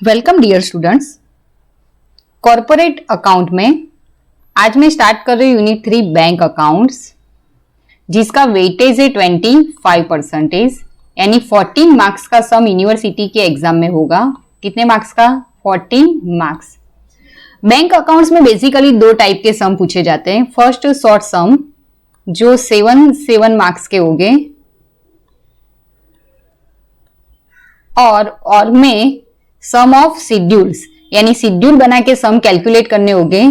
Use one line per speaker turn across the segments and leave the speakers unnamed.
Welcome dear students. Corporate account में आज मैं स्टार्ट कर रही हूँ यूनिट 3 बैंक अकाउंट्स, जिसका वेटेज है 25%, यानी 14 मार्क्स का सम यूनिवर्सिटी के एग्जाम में होगा। कितने मार्क्स का? 14 मार्क्स। बैंक अकाउंट्स में बेसिकली दो टाइप के सम पूछे जाते हैं। फर्स्ट शॉर्ट सम जो 7 मार्क्स के होंगे, और में सम ऑफ शेड्यूल्स यानी शेड्यूल बना के सम कैलकुलेट करने होंगे,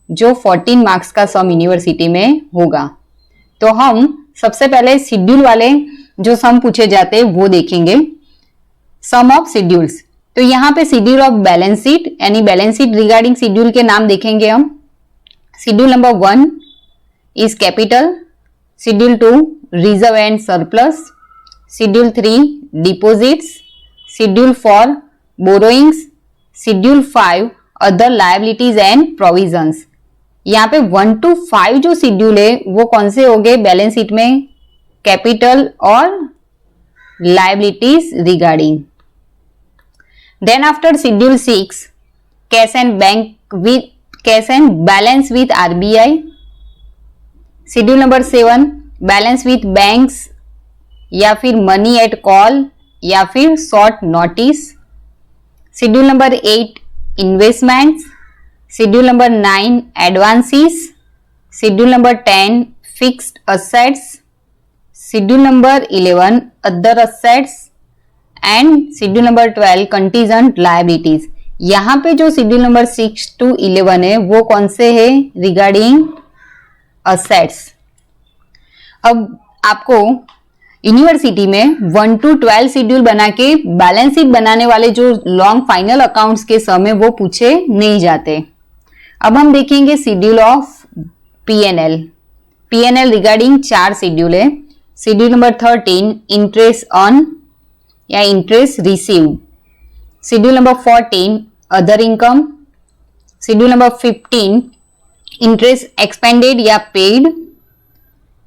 जो 14 मार्क्स का सम यूनिवर्सिटी में होगा। तो हम सबसे पहले शेड्यूल वाले जो सम पूछे जाते हैं वो देखेंगे। सम ऑफ शेड्यूल्स, तो यहाँ पे शेड्यूल ऑफ बैलेंस शीट यानी बैलेंस शीट रिगार्डिंग शेड्यूल के नाम देखेंगे हम। Schedule number 1 is capital, schedule 2 reserve and surplus, schedule 3 deposits, schedule 4 borrowings, schedule 5 other liabilities and provisions. यहाँ पे 1 to 5 जो शेड्यूल है वो कौन से हो गए बैलेंस शीट में? कैपिटल और liabilities regarding. Then after schedule 6 cash and balance with RBI, schedule number 7 balance with banks या फिर मनी एट कॉल या फिर short notice, schedule number 8 investments, schedule number 9 advances, schedule number 10 fixed assets, schedule number 11 other assets and schedule number 12 contingent liabilities. यहाँ पे जो schedule number 6 to 11 है वो कौन से है? Regarding assets. अब आपको यूनिवर्सिटी में 1 to 12 शेड्यूल बना के बैलेंस शीट बनाने वाले जो लॉन्ग फाइनल अकाउंट्स के समय वो पूछे नहीं जाते। अब हम देखेंगे schedule of PNL. PNL regarding 4 schedule है। शेड्यूल नंबर 13 इंटरेस्ट ऑन या interest received, schedule number 14 other income, schedule number 15 interest expended या paid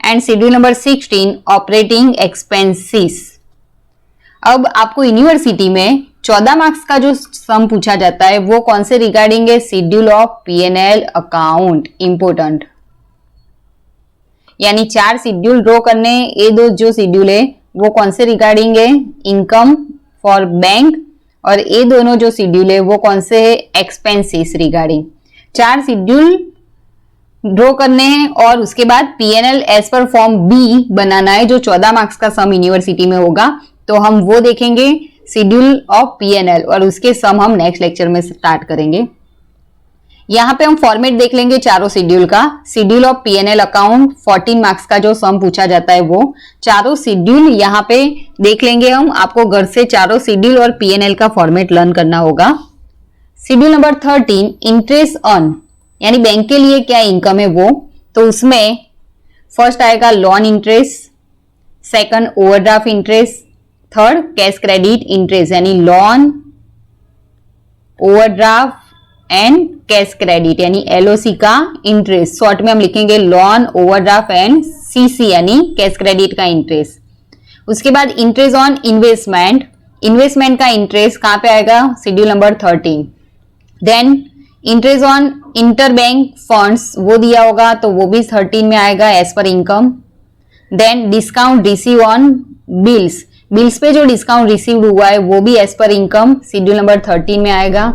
and schedule number 16 operating expenses. अब आपको यूनिवर्सिटी में 14 मार्क्स का जो सम पूछा जाता है वो कौन से रिगार्डिंग है? Schedule of PNL account. Important, यानी 4 शेड्यूल ड्रॉ करने, ये दो जो शेड्यूल है वो कौन से रिगार्डिंग है? इनकम फॉर बैंक, और ये दोनों जो शेड्यूल है वो कौन से है? Expenses regarding. 4 शेड्यूल ड्रॉ करने हैं और उसके बाद पीएनएल एज पर फॉर्म बी बनाना है, जो 14 मार्क्स का सम यूनिवर्सिटी में होगा। तो हम वो देखेंगे शेड्यूल ऑफ पीएनएल, और उसके सम हम नेक्स्ट लेक्चर में स्टार्ट करेंगे। यहाँ पे हम फॉर्मेट देख लेंगे चारों शेड्यूल का। Schedule of PNL account 14 marks का जो सम पूछा जाता है वो चारों शेड्यूल यहाँ पे देख लेंगे हम। आपको घर से चारों शेड्यूल और पीएनएल का फॉर्मेट लर्न करना होगा। शेड्यूल नंबर 13 इंटरेस्ट ऑन यानी बैंक के लिए क्या इनकम है वो, तो उसमें फर्स्ट आएगा loan interest, second overdraft interest, third cash credit interest यानी loan, overdraft and cash credit यानी एलओसी का इंटरेस्ट। शॉर्ट में हम लिखेंगे लोन, ओवरड्राफ्ट एंड सीसी यानी कैश क्रेडिट का इंटरेस्ट। उसके बाद इंटरेस्ट ऑन इन्वेस्टमेंट, इन्वेस्टमेंट का इंटरेस्ट कहां पे आएगा? Schedule number 13। Then interest on interbank funds वो दिया होगा तो वो भी 13 में आएगा as per income. Then discount receive on bills, bills पे जो डिस्काउंट रिसीव्ड हुआ है वो भी as per income schedule number 13 में आएगा।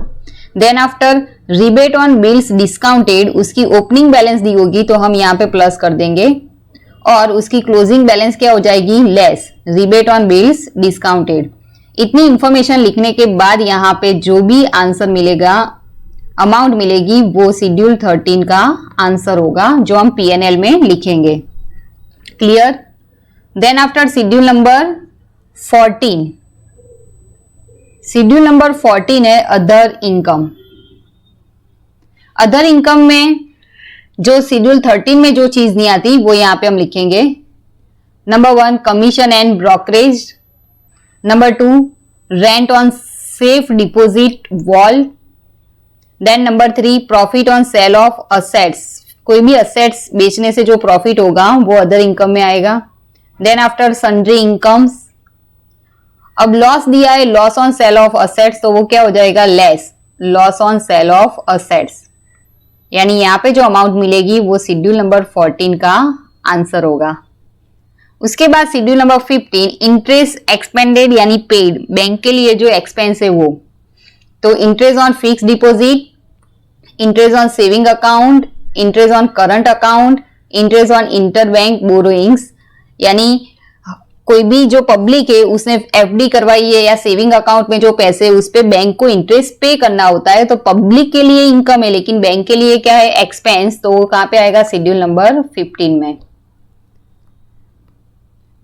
Then after rebate on bills discounted, उसकी ओपनिंग बैलेंस दी होगी तो हम यहाँ पे प्लस कर देंगे, और उसकी क्लोजिंग बैलेंस क्या हो जाएगी? Less. Rebate on bills discounted. इतनी इंफॉर्मेशन लिखने के बाद यहाँ पे जो भी आंसर मिलेगा, अमाउंट मिलेगी, वो शेड्यूल 13 का आंसर होगा जो हम पीएनएल में लिखेंगे। Clear? Then after schedule number 14, schedule number 14 है अदर इनकम। अदर इनकम में जो शेड्यूल 13 में जो चीज नहीं आती वो यहां पे हम लिखेंगे। Number 1 commission and brokerage, number 2 rent on safe deposit vault, then number 3 profit on sale of assets, कोई भी असेट्स बेचने से जो प्रॉफिट होगा वो अदर इनकम में आएगा। देन आफ्टर सन्ड्री इनकम्स, अब लॉस दिया है loss on sale of assets, तो वो क्या हो जाएगा less loss on sale of assets, यानी यहाँ पे जो अमाउंट मिलेगी वो शेड्यूल नंबर 14 का आंसर होगा। उसके बाद शेड्यूल नंबर 15 इंटरेस्ट एक्सपेंडेड यानी पेड, बैंक के लिए जो एक्सपेंस है वो, तो interest on fix deposit, interest on saving account, interest on current account, interest on inter bank borrowings, यानी कोई भी जो पब्लिक है उसने एफडी करवाई है या सेविंग अकाउंट में जो पैसे है उस पे बैंक को इंटरेस्ट पे करना होता है, तो पब्लिक के लिए इनकम है लेकिन बैंक के लिए क्या है एक्सपेंस, तो वो कहां पे आएगा शेड्यूल नंबर 15 में।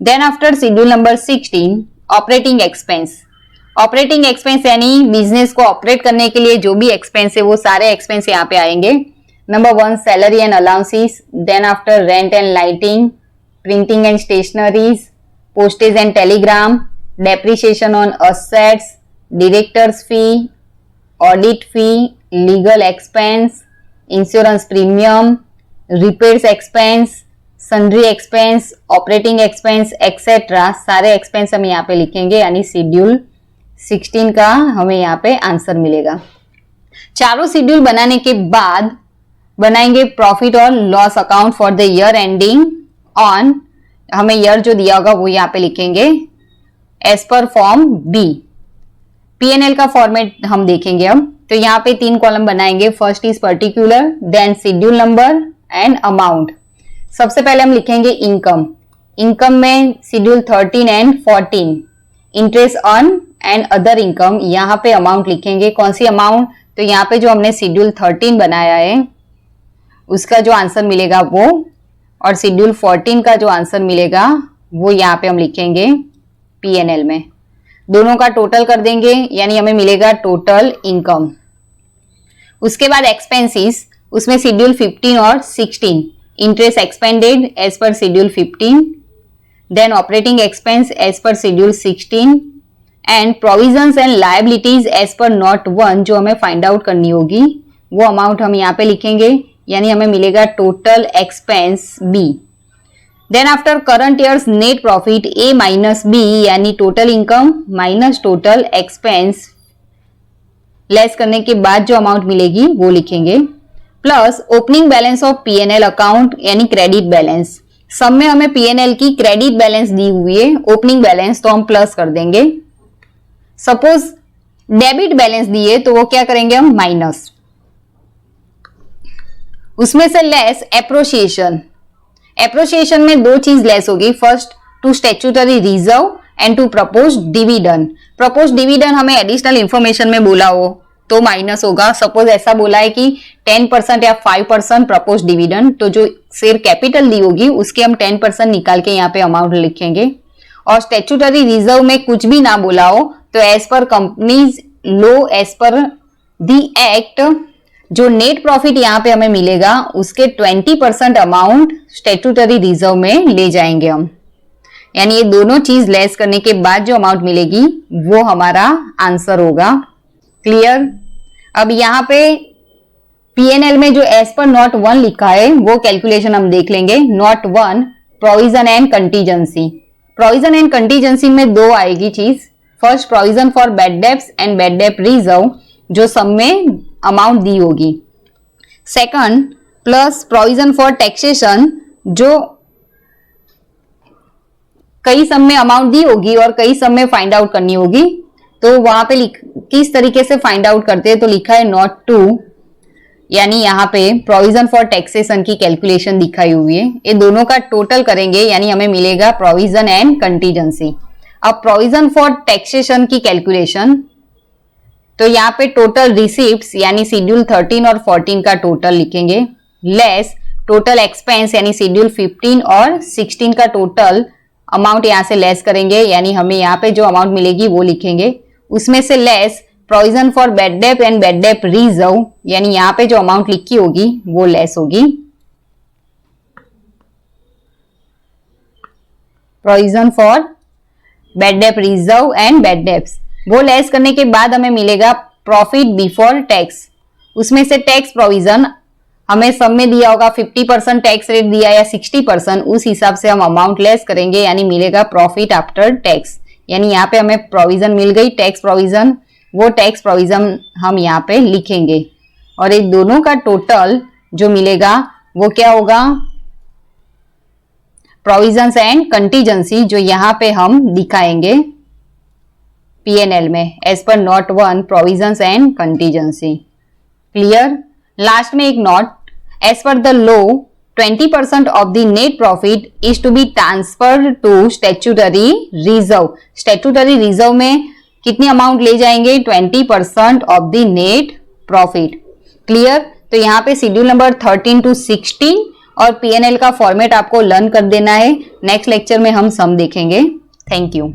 Then after schedule number 16 operating expense, operating expense यानी बिजनेस को ऑपरेट करने के लिए जो भी एक्सपेंस है वो सारे एक्सपेंस यहाँ पे आएंगे। Number 1 salary and allowances, then after rent and lighting, printing and stationeries, postage and telegram, depreciation on assets, director's fee, audit fee, legal expense, insurance premium, repairs expense, sundry expense, operating expense, etc. सारे expense हम यहाँ पे लिखेंगे, यानी schedule 16 का हमें यहाँ पे आंसर मिलेगा। चारों शेड्यूल बनाने के बाद बनाएंगे प्रॉफिट और loss account for the year ending on, हमें ईयर जो दिया होगा वो यहाँ पे लिखेंगे एज पर फॉर्म बी। पीएनएल का फॉर्मेट हम देखेंगे अब, तो यहाँ पे 3 कॉलम बनाएंगे। First is particular, then schedule number and amount. सबसे पहले हम लिखेंगे इनकम, इनकम में schedule 13 and 14, interest earn and other income, यहाँ पे अमाउंट लिखेंगे। कौन सी अमाउंट, तो यहाँ पे जो हमने शेड्यूल 13 बनाया है उसका जो आंसर मिलेगा वो, और शेड्यूल 14 का जो आंसर मिलेगा वो यहाँ पे हम लिखेंगे पीएनएल में। दोनों का टोटल कर देंगे यानी हमें मिलेगा टोटल इनकम। उसके बाद एक्सपेंसेस, उसमें शेड्यूल 15 और 16, interest expended as per schedule 15, then operating expense as per schedule 16 and provisions and liabilities as per note 1 जो हमें फाइंड आउट करनी होगी वो अमाउंट हम यहाँ पे लिखेंगे, यानी हमें मिलेगा total expense B. Then after current years net profit A minus B, यानी total income minus total expense, less करने के बाद जो अमाउंट मिलेगी वो लिखेंगे, plus opening balance of PNL account यानी क्रेडिट बैलेंस। सब में हमें पीएनएल की क्रेडिट बैलेंस दी हुई है, ओपनिंग बैलेंस तो हम प्लस कर देंगे। सपोज डेबिट बैलेंस दिए तो वो क्या करेंगे हम माइनस, उसमें से लेस एप्रोसिएशन। एप्रोसिएशन में 2 चीज लेस होगी, first to statutory reserve and to propose dividend. Propose dividend हमें एडिशनल इंफॉर्मेशन में बोला हो तो माइनस होगा। सपोज ऐसा बोला है कि 10% या 5% प्रपोज डिविडेंड, तो जो शेयर कैपिटल दी होगी उसके हम 10% निकाल के यहाँ पे अमाउंट लिखेंगे। और स्टैट्यूटरी रिजर्व में कुछ भी ना बोला हो तो as per companies law as per the act जो नेट प्रॉफिट यहाँ पे हमें मिलेगा उसके 20% अमाउंट स्टैट्यूटरी रिजर्व में ले जाएंगे हम, यानी ये दोनों चीज लेस करने के बाद जो अमाउंट मिलेगी वो हमारा आंसर होगा। क्लियर। अब यहाँ पे पीएनएल में जो एज पर नोट 1 लिखा है वो कैलकुलेशन हम देख लेंगे। Note 1 provision and contingency. Provision and contingency में 2 आएगी चीज, first provision for bad debts and bad डेब्ट रिजर्व जो सब में अमाउंट दी होगी, second plus provision for taxation जो कई सब में अमाउंट दी होगी और कई सब में फाइंड आउट करनी होगी, तो वहां पे किस तरीके से फाइंड आउट करते हैं तो लिखा है नोट 2, यानी यहाँ पे प्रोविजन फॉर टैक्सेशन की कैलकुलेशन दिखाई हुई है। ये दोनों का टोटल करेंगे यानी हमें मिलेगा प्रोविजन एंड कंटीजेंसी। अब प्रोविजन फॉर टैक्सेशन की कैलकुलेशन, तो यहाँ पे टोटल रिसीप्ट्स यानी शेड्यूल 13 और 14 का टोटल लिखेंगे, लेस टोटल एक्सपेंस यानी शेड्यूल 15 और 16 का टोटल अमाउंट यहाँ से लेस करेंगे, यानी हमें यहाँ पे जो अमाउंट मिलेगी वो लिखेंगे। उसमें से लेस प्रोविजन फॉर बैड डेब्ट एंड बैड डेब्ट रिजर्व, यानी यहाँ पे जो अमाउंट लिखी होगी वो लेस होगी। प्रोविजन फॉर बैड डेब्ट रिजर्व एंड बैड डेब्ट्स, वो लेस करने के बाद हमें मिलेगा प्रॉफिट बिफोर टैक्स। उसमें से टैक्स प्रोविजन हमें सब में दिया होगा 50% टैक्स रेट दिया या 60%, उस हिसाब से हम अमाउंट लेस करेंगे यानी मिलेगा प्रॉफिट आफ्टर टैक्स, यानी यहाँ पे हमें प्रोविजन मिल गई टैक्स प्रोविजन, वो टैक्स प्रोविजन हम यहाँ पे लिखेंगे और ये दोनों का टोटल जो मिलेगा वो क्या होगा, प्रोविजंस एंड कंटीजेंसी, जो यहाँ पे हम दिखाएंगे P&L में as per note 1 provisions and contingency. Clear. Last में एक note, as per the law 20% of the net profit is to be transferred to statutory reserve. Statutory reserve में कितनी अमाउंट ले जाएंगे, 20% of the net profit. Clear. तो यहाँ पे schedule number 13 to 16 और P&L का फॉर्मेट आपको लर्न कर देना है। नेक्स्ट लेक्चर में हम सम देखेंगे। Thank you.